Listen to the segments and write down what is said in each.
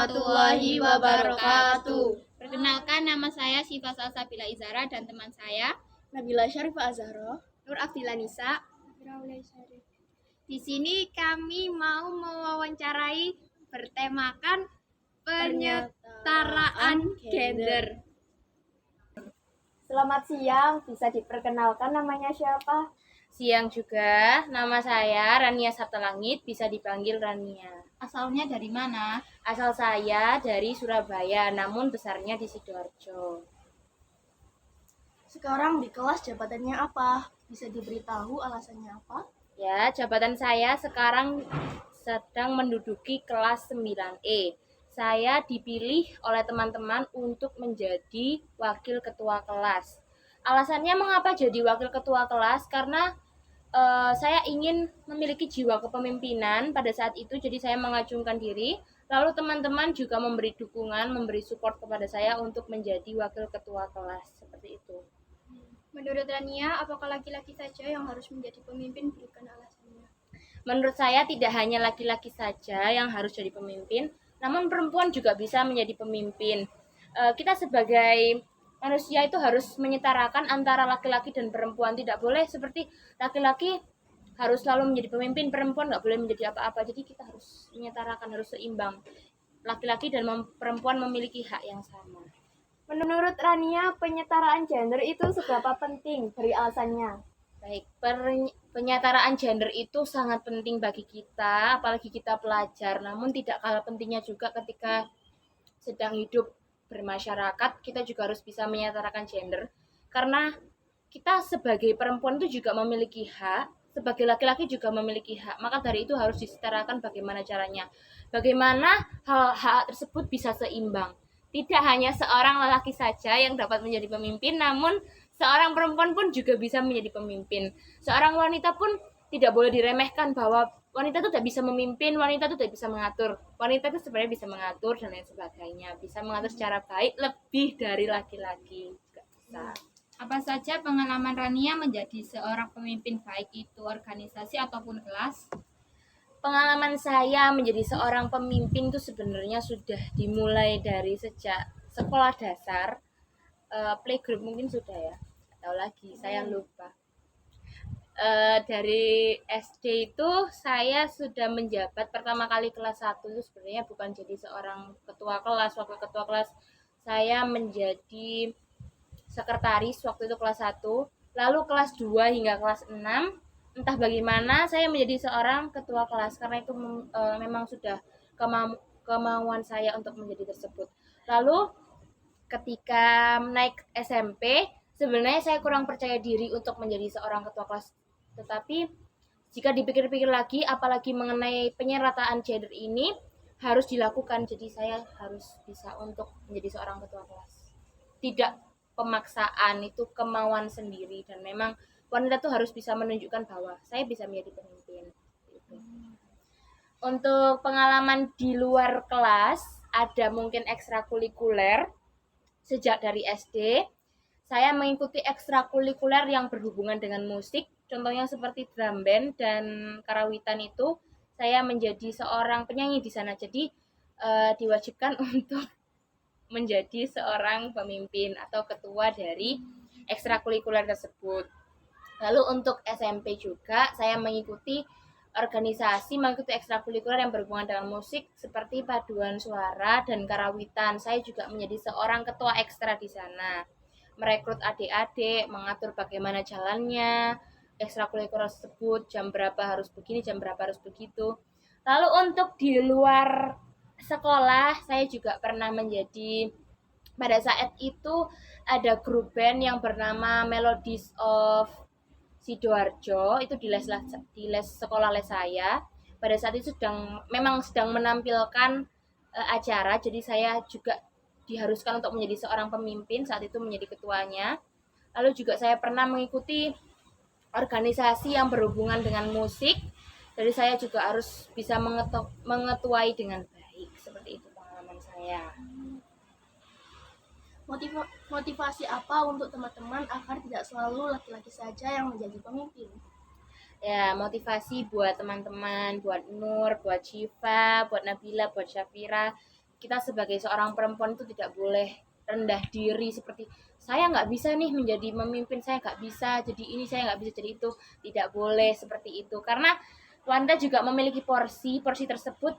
warahmatullahi wabarakatuh. Perkenalkan, nama saya Syifa Salsabila Izara dan teman saya Nabila Syarifah Azhara. Nur Afdila Nisa. Di sini kami mau mewawancarai bertemakan penyetaraan gender. Selamat siang, bisa diperkenalkan namanya siapa? Siang juga, nama saya Rania Sabtalangit, bisa dipanggil Rania. Asalnya dari mana? Asal saya dari Surabaya, namun besarnya di Sidoarjo. Sekarang di kelas jabatannya apa? Bisa diberitahu alasannya apa? Ya, jabatan saya sekarang sedang menduduki kelas 9E. Saya dipilih oleh teman-teman untuk menjadi wakil ketua kelas. Alasannya mengapa jadi wakil ketua kelas? Karena saya ingin memiliki jiwa kepemimpinan pada saat itu, jadi saya mengajungkan diri. Lalu teman-teman juga memberi dukungan, memberi support kepada saya untuk menjadi wakil ketua kelas, seperti itu. Menurut Rania, apakah laki-laki saja yang harus menjadi pemimpin? Berikan alasannya. Menurut saya tidak hanya laki-laki saja yang harus jadi pemimpin, namun perempuan juga bisa menjadi pemimpin. Kita sebagai manusia itu harus menyetarakan antara laki-laki dan perempuan. Tidak boleh seperti laki-laki harus selalu menjadi pemimpin, perempuan nggak boleh menjadi apa-apa. Jadi kita harus menyetarakan, harus seimbang. Laki-laki dan perempuan memiliki hak yang sama. Menurut Rania, penyetaraan gender itu seberapa penting? Beri alasannya. Baik, penyetaraan gender itu sangat penting bagi kita, apalagi kita pelajar. Namun tidak kalah pentingnya juga ketika sedang hidup bermasyarakat, kita juga harus bisa menyetarakan gender. Karena kita sebagai perempuan itu juga memiliki hak, sebagai laki-laki juga memiliki hak. Maka dari itu harus disetarakan bagaimana caranya. Bagaimana hak tersebut bisa seimbang. Tidak hanya seorang lelaki saja yang dapat menjadi pemimpin, namun seorang perempuan pun juga bisa menjadi pemimpin. Seorang wanita pun tidak boleh diremehkan bahwa wanita itu tidak bisa memimpin, wanita itu tidak bisa mengatur. Wanita itu sebenarnya bisa mengatur dan lain sebagainya. Bisa mengatur secara baik lebih dari laki-laki juga bisa. Apa saja pengalaman Rania menjadi seorang pemimpin, baik itu organisasi ataupun kelas? Pengalaman saya menjadi seorang pemimpin itu sebenarnya sudah dimulai dari sejak sekolah dasar, playgroup mungkin sudah ya, atau lagi saya lupa. Dari SD itu saya sudah menjabat pertama kali kelas 1 itu sebenarnya bukan jadi seorang ketua kelas, wakil ketua kelas. Saya menjadi sekretaris waktu itu kelas 1, lalu kelas 2 hingga kelas 6 entah bagaimana saya menjadi seorang ketua kelas karena itu memang sudah kemauan saya untuk menjadi tersebut. Lalu ketika naik SMP sebenarnya saya kurang percaya diri untuk menjadi seorang ketua kelas, tetapi jika dipikir-pikir lagi, apalagi mengenai penyerataan gender ini harus dilakukan, jadi saya harus bisa untuk menjadi seorang ketua kelas. Tidak pemaksaan, itu kemauan sendiri, dan memang wanita tuh harus bisa menunjukkan bahwa saya bisa menjadi pemimpin. Gitu. Untuk pengalaman di luar kelas, ada mungkin ekstrakurikuler. Sejak dari SD, saya mengikuti ekstrakurikuler yang berhubungan dengan musik, contohnya seperti drum band dan karawitan itu. Saya menjadi seorang penyanyi di sana, jadi diwajibkan untuk menjadi seorang pemimpin atau ketua dari ekstrakurikuler tersebut. Lalu untuk SMP juga saya mengikuti ekstrakurikuler yang berhubungan dengan musik seperti paduan suara dan karawitan. Saya juga menjadi seorang ketua ekstra di sana. Merekrut adik-adik, mengatur bagaimana jalannya ekstrakurikuler tersebut, jam berapa harus begini, jam berapa harus begitu. Lalu untuk di luar sekolah, saya juga pernah menjadi, pada saat itu ada grup band yang bernama Melodies of Sidoarjo, itu di les sekolah les saya. Pada saat itu memang sedang menampilkan acara, jadi saya juga diharuskan untuk menjadi seorang pemimpin, saat itu menjadi ketuanya. Lalu juga saya pernah mengikuti organisasi yang berhubungan dengan musik, jadi saya juga harus bisa mengetuai dengan baik. Seperti itu pengalaman saya. Motivasi apa untuk teman-teman agar tidak selalu laki-laki saja yang menjadi pemimpin? Ya, motivasi buat teman-teman, buat Nur, buat Syifa, buat Nabila, buat Syafira. kita sebagai seorang perempuan itu tidak boleh rendah diri seperti saya nggak bisa nih menjadi memimpin, saya nggak bisa jadi ini, saya nggak bisa jadi itu. Tidak boleh seperti itu, karena wanita juga memiliki porsi tersebut.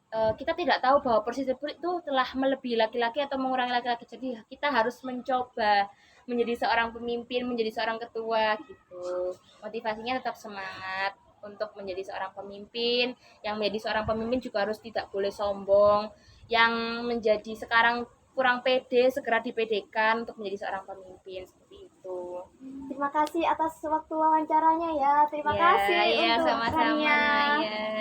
Kita tidak tahu bahwa porsi tersebut itu telah melebihi laki-laki atau mengurangi laki-laki. Jadi kita harus mencoba menjadi seorang pemimpin, menjadi seorang ketua gitu. Motivasinya tetap semangat untuk menjadi seorang pemimpin. Yang menjadi seorang pemimpin juga harus tidak boleh sombong. Yang menjadi sekarang kurang pede, segera dipedekan untuk menjadi seorang pemimpin seperti itu. Terima kasih atas waktu wawancaranya ya. Terima kasih Ya, untuk sama-sama. Rania. Ya.